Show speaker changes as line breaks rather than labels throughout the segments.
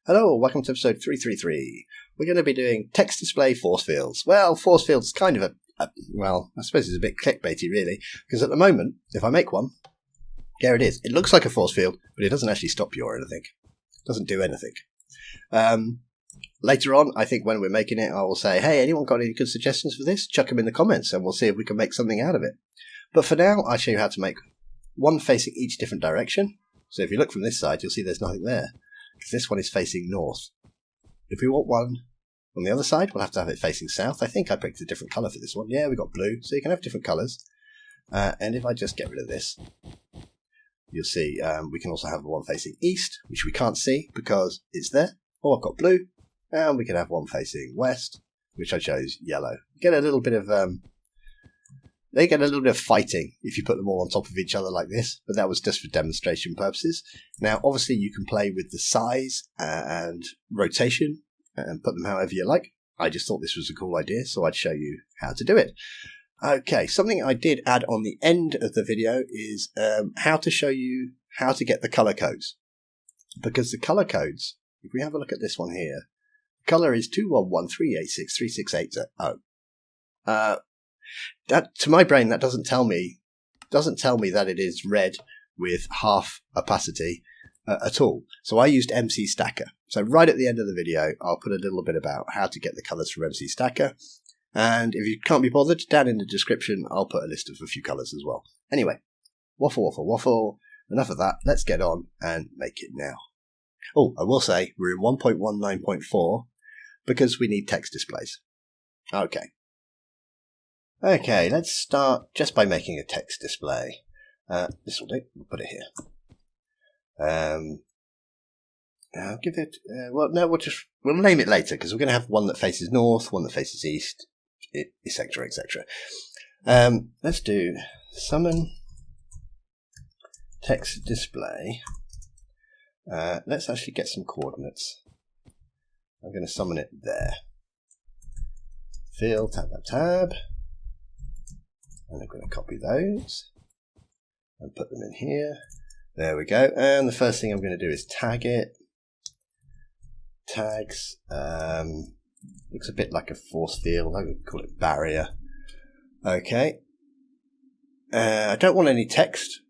Hello, welcome to episode 333. We're going to be doing text display force fields. Well, force fields kind of well, I suppose it's a bit clickbaity really, because at the moment, if I make one, there it is. It looks like a force field, but it doesn't actually stop you or anything. It doesn't do anything. Later on, I think when we're making it, I will say, hey, anyone got any good suggestions for this? Chuck them in the comments and we'll see if we can make something out of it. But for now, I'll show you how to make one facing each different direction. So if you look from this side, you'll see there's nothing there, because this one is facing north. If we want one on the other side, we'll have to have it facing south. I think I picked a different colour for this one. Yeah, we got blue, so you can have different colours. And if I just get rid of this, you'll see we can also have one facing east, which we can't see because it's there. Oh, I've got blue. And we can have one facing west, which I chose yellow. Get a little bit of they get a little bit of fighting if you put them all on top of each other like this, but that was just for demonstration purposes. Now, obviously, you can play with the size and rotation and put them however you like. I just thought this was a cool idea, so I'd show you how to do it. Okay, something I did add on the end of the video is how to show you how to get the color codes. Because the color codes, if we have a look at this one here, color is 21138636880. That, to my brain, that doesn't tell me that it is red with half opacity at all. So I used MCStacker. So right at the end of the video, I'll put a little bit about how to get the colors from MCStacker. And if you can't be bothered, down in the description, I'll put a list of a few colors as well. Anyway, waffle. Enough of that. Let's get on and make it now. Oh, I will say we're in 1.19.4 because we need text displays. Okay, let's start just by making a text display. This will do. We'll put it here. I'll give it. We'll name it later because we're going to have one that faces north, one that faces east, etc., etc. Let's do summon text display. Let's actually get some coordinates. I'm going to summon it there. Field, tab. And I'm going to copy those and put them in here. There we go. And the first thing I'm going to do is tag it. Tags. Looks a bit like a force field. I'm going to call it barrier. Okay. I don't want any text,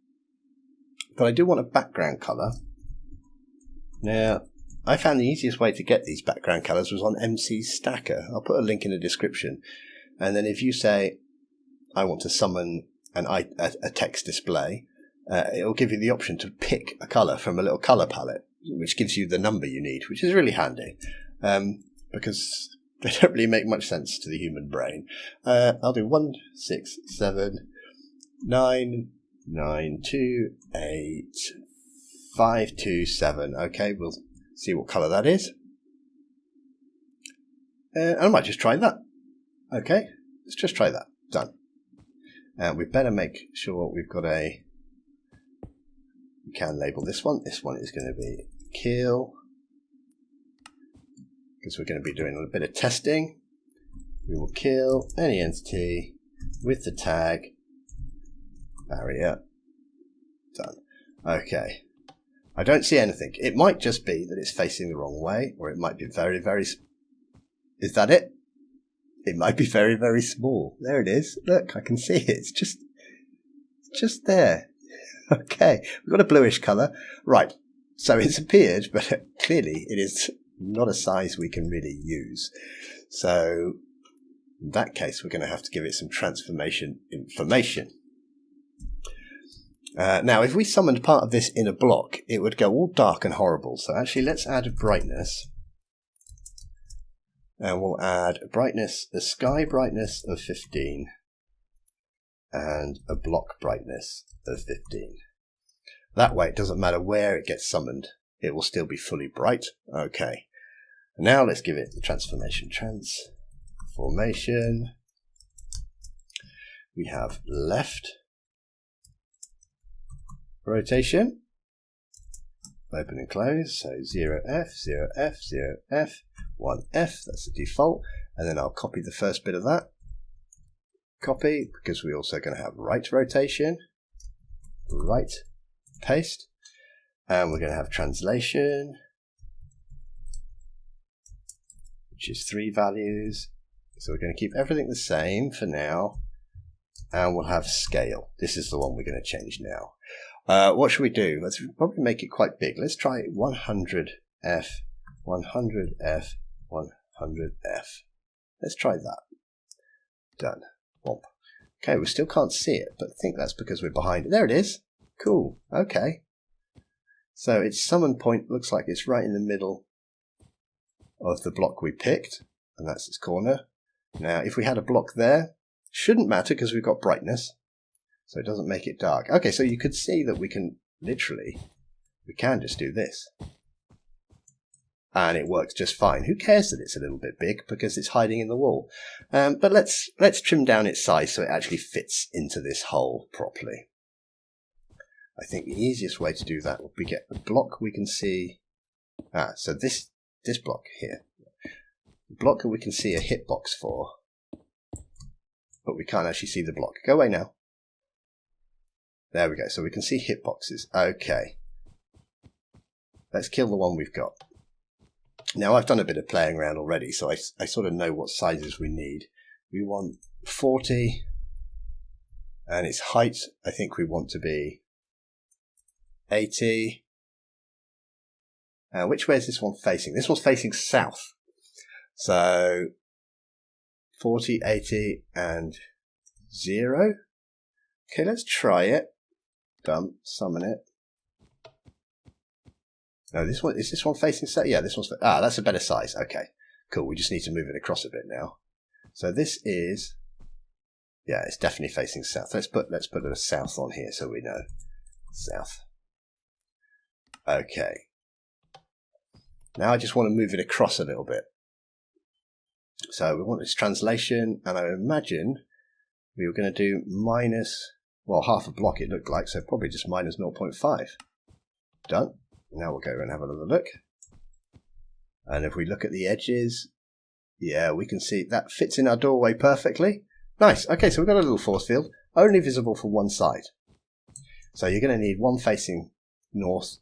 but I do want a background color. Now, I found the easiest way to get these background colors was on MCStacker. I'll put a link in the description. And then if you say, I want to summon a text display, it'll give you the option to pick a color from a little color palette, which gives you the number you need, which is really handy because they don't really make much sense to the human brain. I'll do 1, 6, 7, 9, 9, 2, 8, 5, 2, 7. Okay, we'll see what color that is. I might just try that. Okay, let's just try that. Done. We better make sure we've got we can label this one. This one is going to be kill, because we're going to be doing a bit of testing. We will kill any entity with the tag barrier. Done. Okay. I don't see anything. It might just be that it's facing the wrong way, or it might be very, very... Is that it? It might be very, very small. There it is. Look, I can see it. It's just there. Okay, we've got a bluish colour. Right, so it's appeared, but clearly it is not a size we can really use. So in that case, we're going to have to give it some transformation information. Now, if we summoned part of this in a block, it would go all dark and horrible. So actually, let's add a brightness. And we'll add a brightness, a sky brightness of 15 and a block brightness of 15. That way, it doesn't matter where it gets summoned. It will still be fully bright. Okay. Now let's give it the transformation. Transformation. We have left rotation. Open and close. So 0F, 0F, 0F. 1F, that's the default, and then I'll copy the first bit of that. Copy, because we're also going to have right rotation, right paste, and we're going to have translation, which is 3 values. So we're going to keep everything the same for now. And we'll have scale. This is the one we're going to change now. What should we do? Let's probably make it quite big. Let's try 100F, 100F, 100F. Let's try that. Done. Womp. Okay, we still can't see it, but I think that's because we're behind it. There it is. Cool. Okay. So its summon point looks like it's right in the middle of the block we picked, and that's its corner. Now, if we had a block there, shouldn't matter because we've got brightness, so it doesn't make it dark. Okay, so you could see that we can just do this. And it works just fine. Who cares that it's a little bit big because it's hiding in the wall? But let's trim down its size so it actually fits into this hole properly. I think the easiest way to do that would be get a block we can see. So this block here. The block that we can see a hitbox for, but we can't actually see the block. Go away now. There we go. So we can see hitboxes. Okay. Let's kill the one we've got. Now, I've done a bit of playing around already, so I sort of know what sizes we need. We want 40, and its height, I think we want to be 80. Which way is this one facing? This one's facing south. So 40, 80, and 0. Okay, let's try it. Done. Summon it. No, this one, is this one facing south? Yeah, this one's, that's a better size. Okay, cool. We just need to move it across a bit now. So this is, yeah, it's definitely facing south. Let's put a south on here so we know. South. Okay. Now I just want to move it across a little bit. So we want this translation, and I imagine we were going to do minus, well, half a block it looked like, so probably just minus 0.5. Done. Now we'll go and have another look. And if we look at the edges, yeah, we can see that fits in our doorway perfectly. Nice. Okay, so we've got a little force field, only visible from one side. So you're going to need one facing north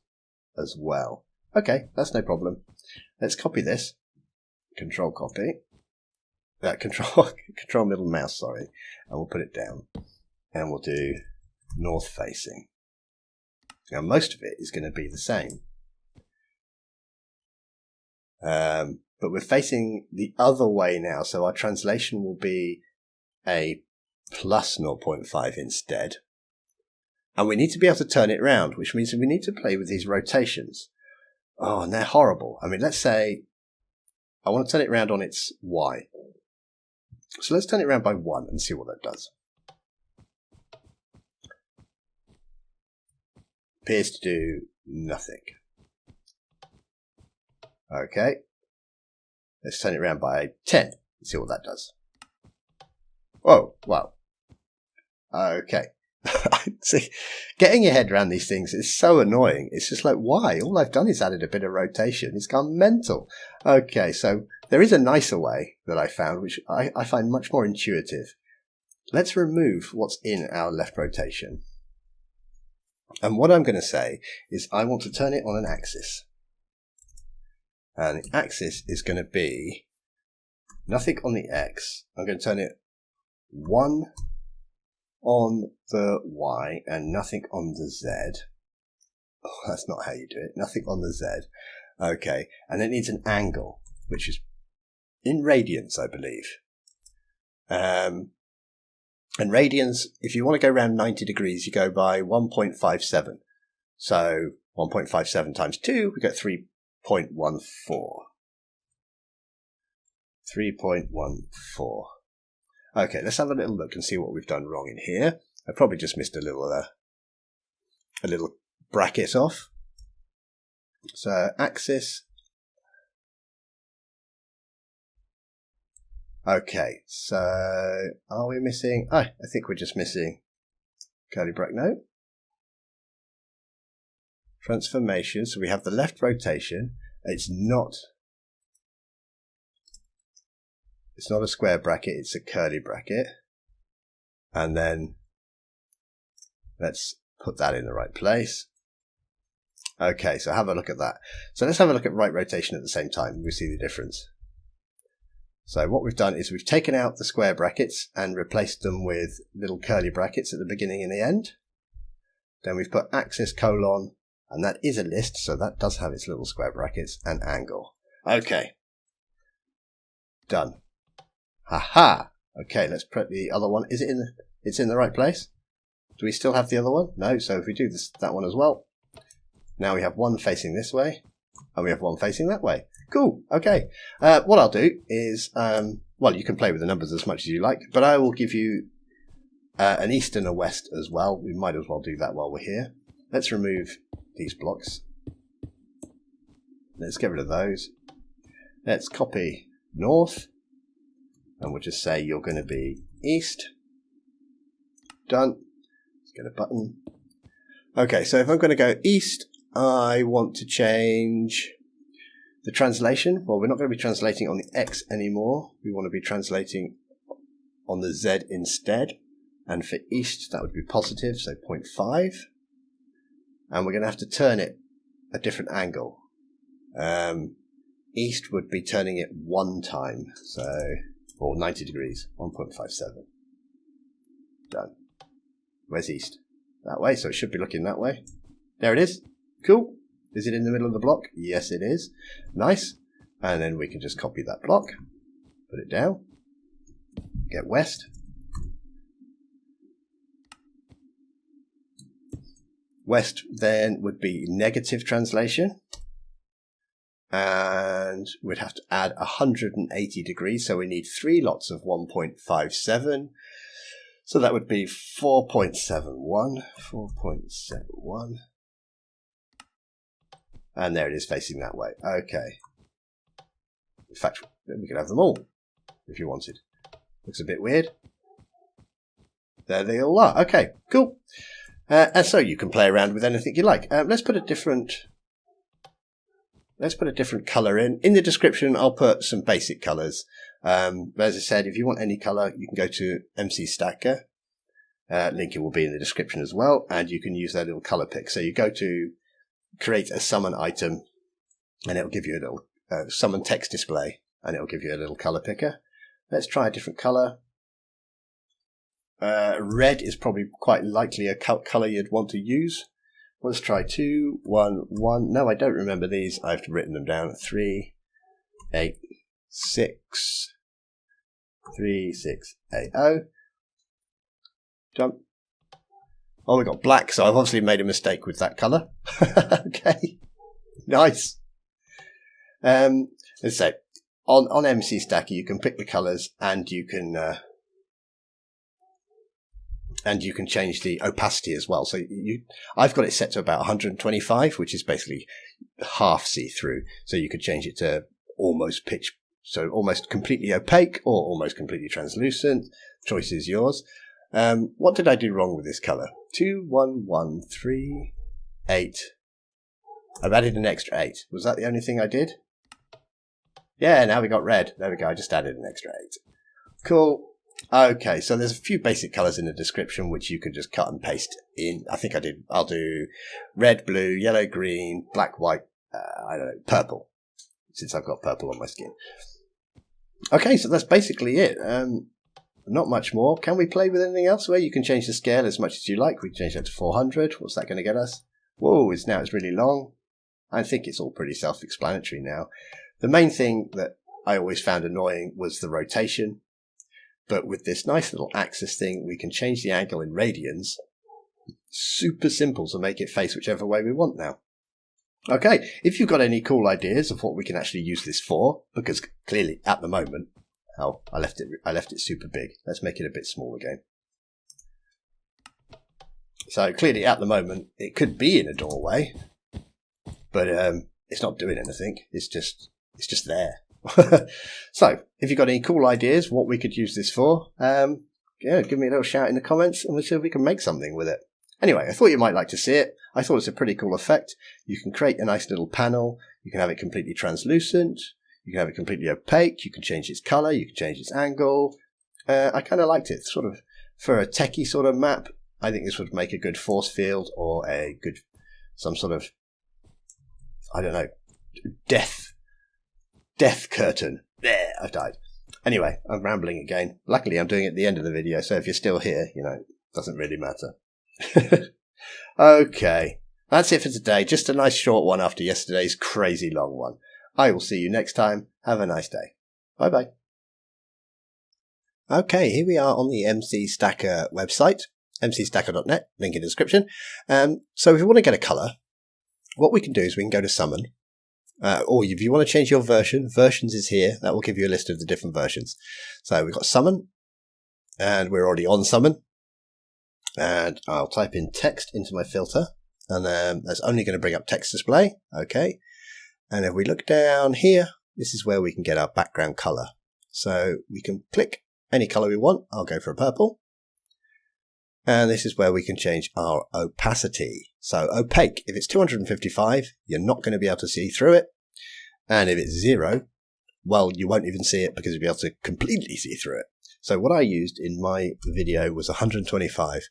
as well. Okay, that's no problem. Let's copy this. Control copy. Control middle mouse, sorry. And we'll put it down. And we'll do north facing. Now, most of it is going to be the same. But we're facing the other way now, so our translation will be a plus 0.5 instead. And we need to be able to turn it around, which means we need to play with these rotations. Oh, and they're horrible. I mean, let's say I want to turn it around on its Y. So let's turn it around by 1 and see what that does. Appears to do nothing. Okay. Let's turn it around by 10 and see what that does. Whoa, wow. Okay. See, getting your head around these things is so annoying. It's just like, why? All I've done is added a bit of rotation. It's gone mental. Okay, so there is a nicer way that I found, which I find much more intuitive. Let's remove what's in our left rotation. And what I'm going to say is I want to turn it on an axis. And the axis is going to be nothing on the X. I'm going to turn it 1 on the Y and nothing on the Z. Oh, that's not how you do it. Nothing on the Z. Okay. And it needs an angle, which is in radians, I believe. And radians, if you want to go around 90 degrees, you go by 1.57. So 1.57 times 2, we get 3.14. 3.14. Okay, let's have a little look and see what we've done wrong in here. I probably just missed a little bracket off. So axis. Okay, so are we missing? I think we're just missing curly bracket. No. Transformation. So we have the left rotation. It's not a square bracket, it's a curly bracket. And then let's put that in the right place. Okay, so have a look at that. So let's have a look at right rotation at the same time. We see the difference. So what we've done is we've taken out the square brackets and replaced them with little curly brackets at the beginning and the end. Then we've put axis colon, and that is a list, so that does have its little square brackets, and angle. Okay. Done. Ha-ha! Okay, let's put the other one. Is it in it's in the right place? Do we still have the other one? No, so if we do that one as well. Now we have one facing this way, and we have one facing that way. Cool, okay. What I'll do is, well, you can play with the numbers as much as you like, but I will give you an east and a west as well. We might as well do that while we're here. Let's remove these blocks. Let's get rid of those. Let's copy north, and we'll just say you're going to be east. Done. Let's get a button. Okay, so if I'm going to go east, I want to change the translation. Well, we're not going to be translating on the X anymore. We want to be translating on the Z instead. And for east, that would be positive, so 0.5. And we're going to have to turn it a different angle. East would be turning it 1 time, so, or 90 degrees, 1.57. Done. Where's east? That way, so it should be looking that way. There it is. Cool. Is it in the middle of the block? Yes, it is. Nice. And then we can just copy that block, put it down, get west. West then would be negative translation. And we'd have to add 180 degrees, so we need 3 lots of 1.57. So that would be 4.71. 4.71. And there it is facing that way. Okay. In fact, we could have them all, if you wanted. Looks a bit weird. There they all are. Okay, cool. And so you can play around with anything you like. Let's put a different colour in. In the description, I'll put some basic colours. But as I said, if you want any colour, you can go to MCStacker. Link will be in the description as well, and you can use that little colour pick. So you go to create a summon item, and it'll give you a little summon text display, and it'll give you a little colour picker. Let's try a different colour. Red is probably quite likely a colour you'd want to use. Let's try 2, 1, 1. No, I don't remember these. I've written them down. 3, 8, 6, 3, 6, 8, 0. Jump. Oh, we got black, so I've obviously made a mistake with that colour. Okay. Nice. Let's say, on MCStacker, you can pick the colours, and you can change the opacity as well. So I've got it set to about 125, which is basically half see-through. So you could change it to almost pitch, so almost completely opaque or almost completely translucent. Choice is yours. What did I do wrong with this colour? 2, 1, 1, 3, 8. I've added an extra 8. Was that the only thing I did? Yeah, now we got red. There we go. I just added an extra 8. Cool. Okay, so there's a few basic colours in the description which you can just cut and paste in. I think I'll do red, blue, yellow, green, black, white, I don't know, purple, since I've got purple on my skin. Okay, so that's basically it. Not much more. Can we play with anything else? Well, you can change the scale as much as you like. We can change that to 400. What's that going to get us? Whoa, it's really long. I think it's all pretty self-explanatory now. The main thing that I always found annoying was the rotation. But with this nice little axis thing, we can change the angle in radians. Super simple to make it face whichever way we want now. Okay, if you've got any cool ideas of what we can actually use this for, because clearly at the moment, I left it super big. Let's make it a bit small again. So clearly at the moment, it could be in a doorway, but it's not doing anything. It's just there. So, if you've got any cool ideas what we could use this for, yeah, give me a little shout in the comments and we'll see if we can make something with it. Anyway, I thought you might like to see it. I thought it's a pretty cool effect. You can create a nice little panel. You can have it completely translucent. You can have it completely opaque. You can change its color. You can change its angle. I kind of liked it. Sort of for a techie sort of map, I think this would make a good force field or some sort of, I don't know, death curtain. There, I've died. Anyway, I'm rambling again. Luckily, I'm doing it at the end of the video, so if you're still here, it doesn't really matter. Okay, that's it for today. Just a nice short one after yesterday's crazy long one. I will see you next time. Have a nice day. Bye-bye. Okay, here we are on the MCStacker website, mcstacker.net, link in the description. So if you want to get a colour, what we can do is we can go to summon. Or if you want to change your version, versions is here. That will give you a list of the different versions. So we've got summon, and we're already on summon. And I'll type in text into my filter, and then that's only going to bring up text display. Okay. And if we look down here, this is where we can get our background color. So we can click any color we want. I'll go for a purple. And this is where we can change our opacity. So opaque, if it's 255, you're not going to be able to see through it. And if it's 0, well, you won't even see it because you'll be able to completely see through it. So what I used in my video was 125.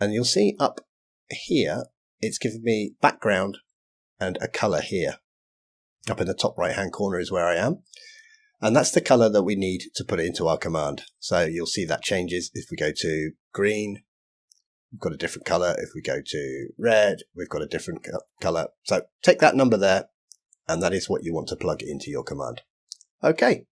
And you'll see up here, it's given me background and a color here. Up in the top right hand corner is where I am. And that's the color that we need to put it into our command. So you'll see that changes if we go to green. We've got a different color. If we go to red, we've got a different color. So take that number there, and that is what you want to plug into your command. Okay,